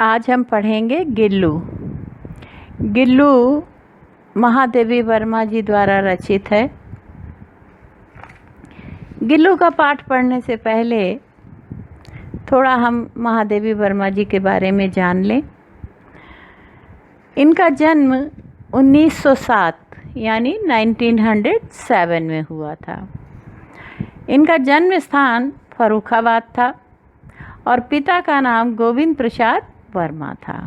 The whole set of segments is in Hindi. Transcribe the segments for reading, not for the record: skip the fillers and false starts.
आज हम पढ़ेंगे गिल्लू। गिल्लू महादेवी वर्मा जी द्वारा रचित है। गिल्लू का पाठ पढ़ने से पहले थोड़ा हम महादेवी वर्मा जी के बारे में जान लें। इनका जन्म 1907 यानी 1907 में हुआ था। इनका जन्म स्थान फर्रुखाबाद था और पिता का नाम गोविंद प्रसाद वर्मा था।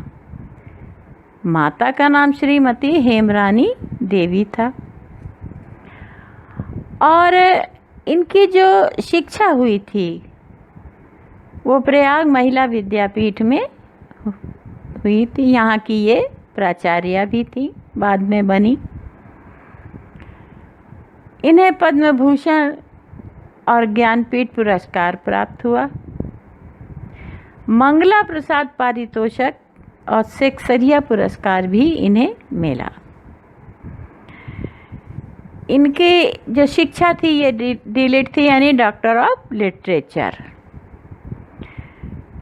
माता का नाम श्रीमती हेमरानी देवी था। और इनकी जो शिक्षा हुई थी वो प्रयाग महिला विद्यापीठ में हुई थी। यहाँ की ये प्राचार्य भी थी, बाद में बनी। इन्हें पद्म भूषण और ज्ञानपीठ पुरस्कार प्राप्त हुआ। मंगला प्रसाद पारितोषक और सेक्सरिया पुरस्कार भी इन्हें मिला। इनकी जो शिक्षा थी ये डीलिट थी यानी डॉक्टर ऑफ लिटरेचर।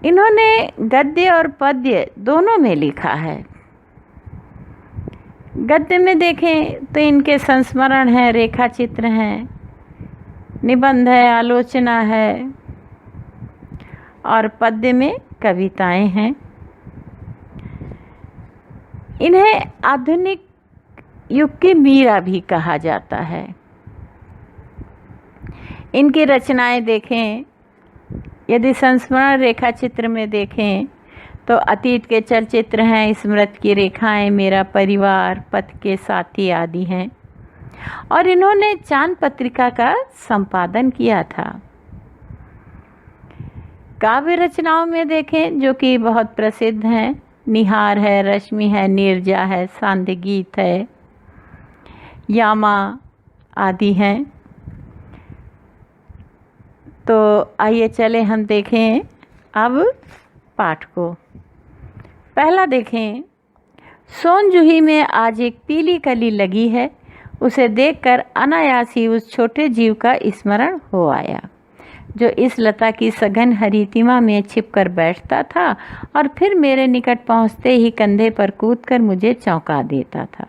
इन्होंने गद्य और पद्य दोनों में लिखा है। गद्य में देखें तो इनके संस्मरण हैं, रेखा चित्र हैं, निबंध है, आलोचना है और पद्य में कविताएं हैं। इन्हें आधुनिक युग की मीरा भी कहा जाता है। इनकी रचनाएं देखें, यदि संस्मरण रेखा चित्र में देखें तो अतीत के चलचित्र हैं, स्मृति की रेखाएं, मेरा परिवार, पथ के साथी आदि हैं। और इन्होंने चांद पत्रिका का संपादन किया था। काव्य रचनाओं में देखें जो कि बहुत प्रसिद्ध हैं, निहार है, रश्मि है, नीरजा है, सांध्य गीत है, यामा आदि हैं। तो आइए चले हम देखें अब पाठ को। पहला देखें, सोन जूही में आज एक पीली कली लगी है, उसे देखकर अनायास ही उस छोटे जीव का स्मरण हो आया जो इस लता की सघन हरितिमा में छिपकर बैठता था और फिर मेरे निकट पहुंचते ही कंधे पर कूदकर मुझे चौंका देता था।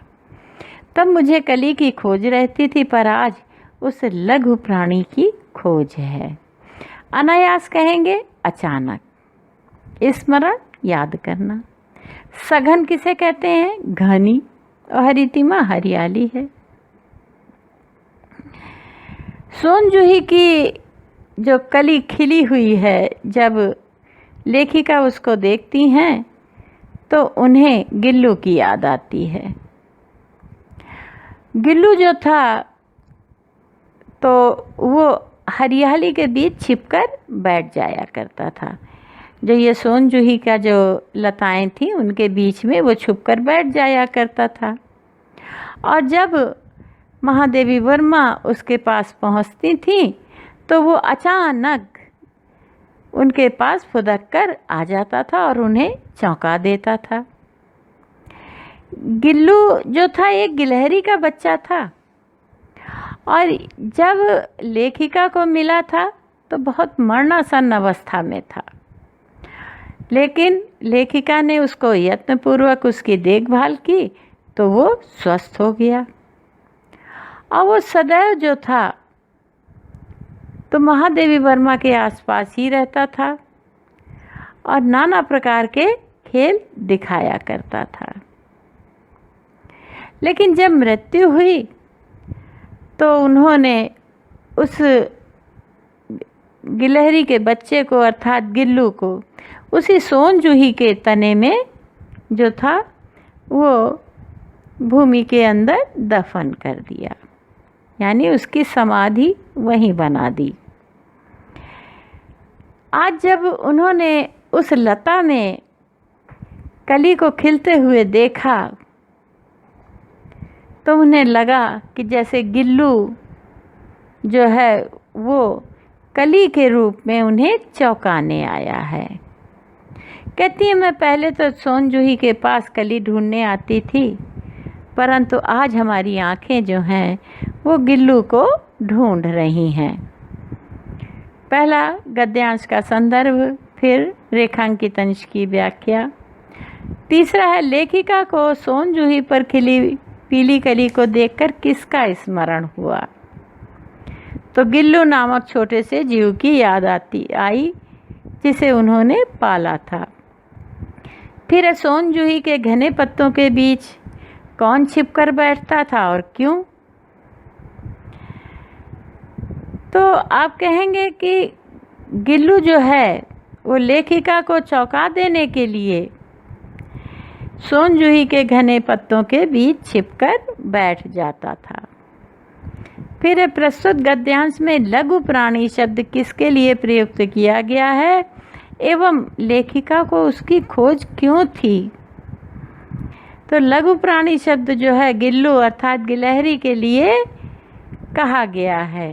तब मुझे कली की खोज रहती थी, पर आज उस लघु प्राणी की खोज है। अनायास कहेंगे अचानक, स्मरण याद करना। सघन किसे कहते हैं? घनी। और हरितिमा हरियाली है। सोन जूही की जो कली खिली हुई है, जब लेखिका उसको देखती हैं तो उन्हें गिल्लू की याद आती है। गिल्लू जो था तो वो हरियाली के बीच छिपकर बैठ जाया करता था। जो ये सोन जूही का जो लताएं थी उनके बीच में वो छुपकर बैठ जाया करता था। और जब महादेवी वर्मा उसके पास पहुंचती थी तो वो अचानक उनके पास फुदक कर आ जाता था और उन्हें चौंका देता था। गिल्लू जो था एक गिलहरी का बच्चा था और जब लेखिका को मिला था तो बहुत मरणासन अवस्था में था, लेकिन लेखिका ने उसको यत्नपूर्वक उसकी देखभाल की तो वो स्वस्थ हो गया। और वो सदैव जो था तो महादेवी वर्मा के आसपास ही रहता था और नाना प्रकार के खेल दिखाया करता था। लेकिन जब मृत्यु हुई तो उन्होंने उस गिलहरी के बच्चे को अर्थात गिल्लू को उसी सोन जूही के तने में जो था वो भूमि के अंदर दफन कर दिया, यानी उसकी समाधि वहीं बना दी। आज जब उन्होंने उस लता में कली को खिलते हुए देखा तो उन्हें लगा कि जैसे गिल्लू जो है वो कली के रूप में उन्हें चौंकाने आया है। कहती है, मैं पहले तो सोन जूही के पास कली ढूंढने आती थी, परंतु आज हमारी आंखें जो हैं वो गिल्लू को ढूंढ रही हैं। पहला गद्यांश का संदर्भ, फिर रेखांकित अंश की व्याख्या। तीसरा है, लेखिका को सोन जूही पर खिली पीली कली को देखकर किसका स्मरण हुआ? तो गिल्लू नामक छोटे से जीव की याद आई जिसे उन्होंने पाला था। फिर सोन जूही के घने पत्तों के बीच कौन छिपकर बैठता था और क्यों? तो आप कहेंगे कि गिल्लू जो है वो लेखिका को चौंका देने के लिए सोन जूही के घने पत्तों के बीच छिपकर बैठ जाता था। फिर प्रस्तुत गद्यांश में लघु प्राणी शब्द किसके लिए प्रयुक्त किया गया है एवं लेखिका को उसकी खोज क्यों थी? तो लघु प्राणी शब्द जो है गिल्लू अर्थात गिलहरी के लिए कहा गया है।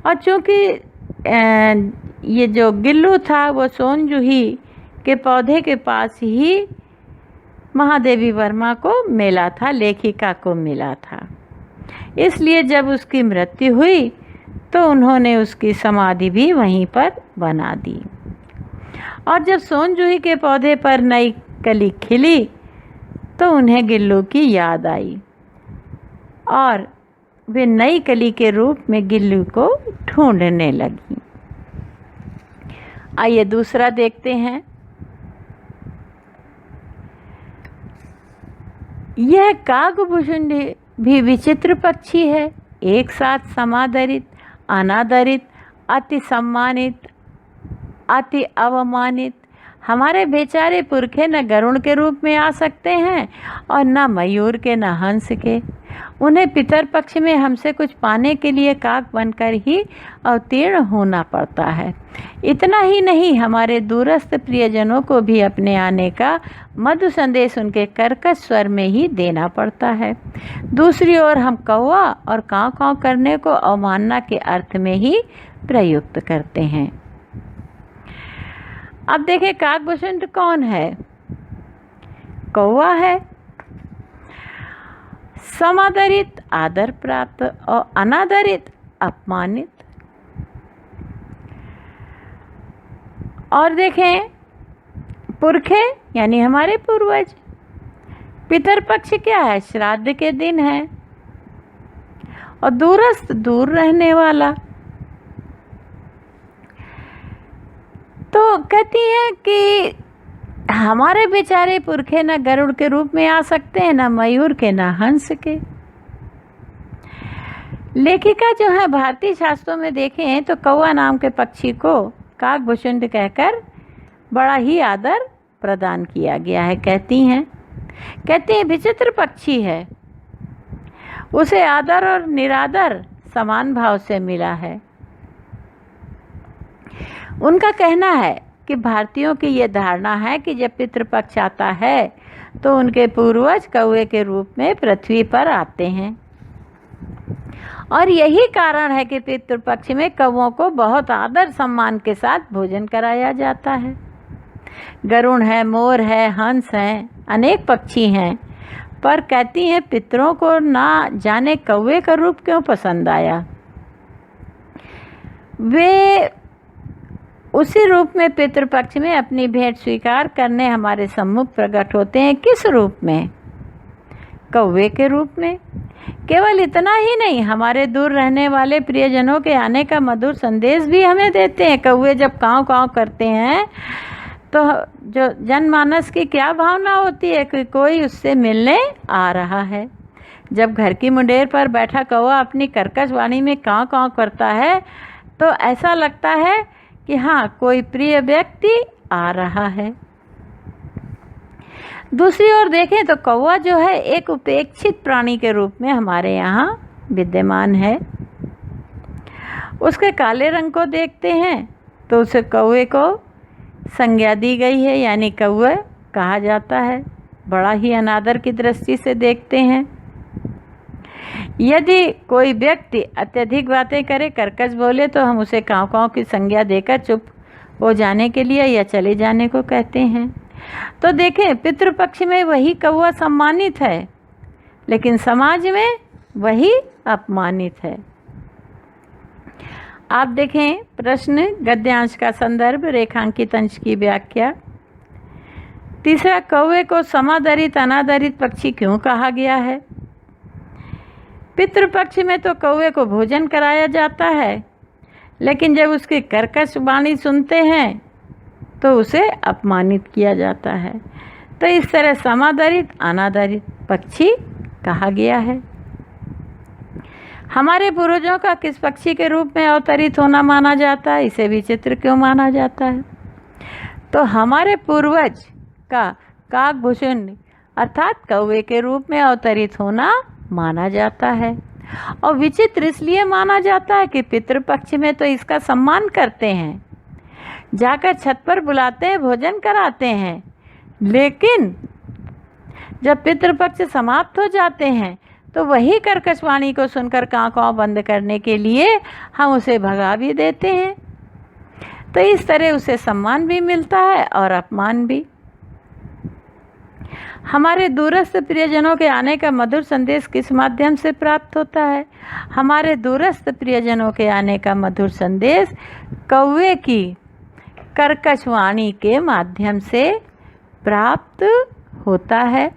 और चूँकि ये जो गिल्लू था वो सोन जूही के पौधे के पास ही महादेवी वर्मा को मिला था, लेखिका को मिला था, इसलिए जब उसकी मृत्यु हुई तो उन्होंने उसकी समाधि भी वहीं पर बना दी। और जब सोन जूही के पौधे पर नई कली खिली तो उन्हें गिल्लू की याद आई और वे नई कली के रूप में गिल्लू को ढूंढने लगी। आइए दूसरा देखते हैं। यह कागभूषुंड भी विचित्र पक्षी है, एक साथ समादरित, अनादरित, अति सम्मानित, अति अवमानित। हमारे बेचारे पुरखे न गरुड़ के रूप में आ सकते हैं और न मयूर के न हंस के। उन्हें पितर पक्ष में हमसे कुछ पाने के लिए काक बनकर ही अवतीर्ण होना पड़ता है। इतना ही नहीं, हमारे दूरस्थ प्रियजनों को भी अपने आने का मधु संदेश उनके कर्कश स्वर में ही देना पड़ता है। दूसरी ओर हम कौवा और काँव काँव करने को अवमानना के अर्थ में ही प्रयुक्त करते हैं। अब देखें, काकभूषुंड कौन है? कौवा है। समादरित, आदर प्राप्त, और अनादरित, अपमानित। और देखें, पुरखे यानी हमारे पूर्वज। पितर पक्ष क्या है? श्राद्ध के दिन है। और दूरस्थ, दूर रहने वाला। तो कहती हैं कि हमारे बेचारे पुरखे न गरुड़ के रूप में आ सकते हैं, न मयूर के, न हंस के। लेखिका जो है भारतीय शास्त्रों में देखें तो कौवा नाम के पक्षी को काकभूषुंड कहकर बड़ा ही आदर प्रदान किया गया है। कहती हैं विचित्र पक्षी है, उसे आदर और निरादर समान भाव से मिला है। उनका कहना है कि भारतीयों की ये धारणा है कि जब पितृपक्ष आता है तो उनके पूर्वज कौवे के रूप में पृथ्वी पर आते हैं और यही कारण है कि पितृपक्ष में कौवों को बहुत आदर सम्मान के साथ भोजन कराया जाता है। गरुड़ है, मोर है, हंस हैं, अनेक पक्षी हैं, पर कहती हैं पितरों को ना जाने कौवे का रूप क्यों पसंद आया। वे उसी रूप में पितृपक्ष में अपनी भेंट स्वीकार करने हमारे सम्मुख प्रकट होते हैं। किस रूप में? कौवे के रूप में। केवल इतना ही नहीं, हमारे दूर रहने वाले प्रियजनों के आने का मधुर संदेश भी हमें देते हैं। कौवे जब काँव काँव करते हैं तो जो जनमानस की क्या भावना होती है कि कोई उससे मिलने आ रहा है। जब घर की मुंडेर पर बैठा कौवा अपनी कर्कश वाणी में काँव काँव करता है तो ऐसा लगता है कि हाँ, कोई प्रिय व्यक्ति आ रहा है। दूसरी ओर देखें तो कौवा जो है एक उपेक्षित प्राणी के रूप में हमारे यहाँ विद्यमान है। उसके काले रंग को देखते हैं तो उसे कौवे को संज्ञा दी गई है, यानी कौवा कहा जाता है। बड़ा ही अनादर की दृष्टि से देखते हैं। यदि कोई व्यक्ति अत्यधिक बातें करे, कर्कश बोले, तो हम उसे काँव काँव की संज्ञा देकर चुप हो जाने के लिए या चले जाने को कहते हैं। तो देखें, पितृपक्ष में वही कौवा सम्मानित है, लेकिन समाज में वही अपमानित है। आप देखें प्रश्न, गद्यांश का संदर्भ, रेखांकित अंश की व्याख्या। तीसरा, कौवे को समादरित अनादरित पक्षी क्यों कहा गया है? पितृपक्ष में तो कौवे को भोजन कराया जाता है, लेकिन जब उसकी कर्कश वाणी सुनते हैं तो उसे अपमानित किया जाता है। तो इस तरह समादरित अनादरित पक्षी कहा गया है। हमारे पूर्वजों का किस पक्षी के रूप में अवतरित होना माना जाता है? इसे विचित्र क्यों माना जाता है? तो हमारे पूर्वज का काकभूषण अर्थात कौवे के रूप में अवतरित होना माना जाता है। और विचित्र इसलिए माना जाता है कि पितृपक्ष में तो इसका सम्मान करते हैं, जाकर छत पर बुलाते हैं, भोजन कराते हैं, लेकिन जब पितृपक्ष समाप्त हो जाते हैं तो वही कर्कश वाणी को सुनकर काँव बंद करने के लिए हम उसे भगा भी देते हैं। तो इस तरह उसे सम्मान भी मिलता है और अपमान भी। हमारे दूरस्थ प्रियजनों के आने का मधुर संदेश किस माध्यम से प्राप्त होता है? हमारे दूरस्थ प्रियजनों के आने का मधुर संदेश कौवे की कर्कश वाणी के माध्यम से प्राप्त होता है।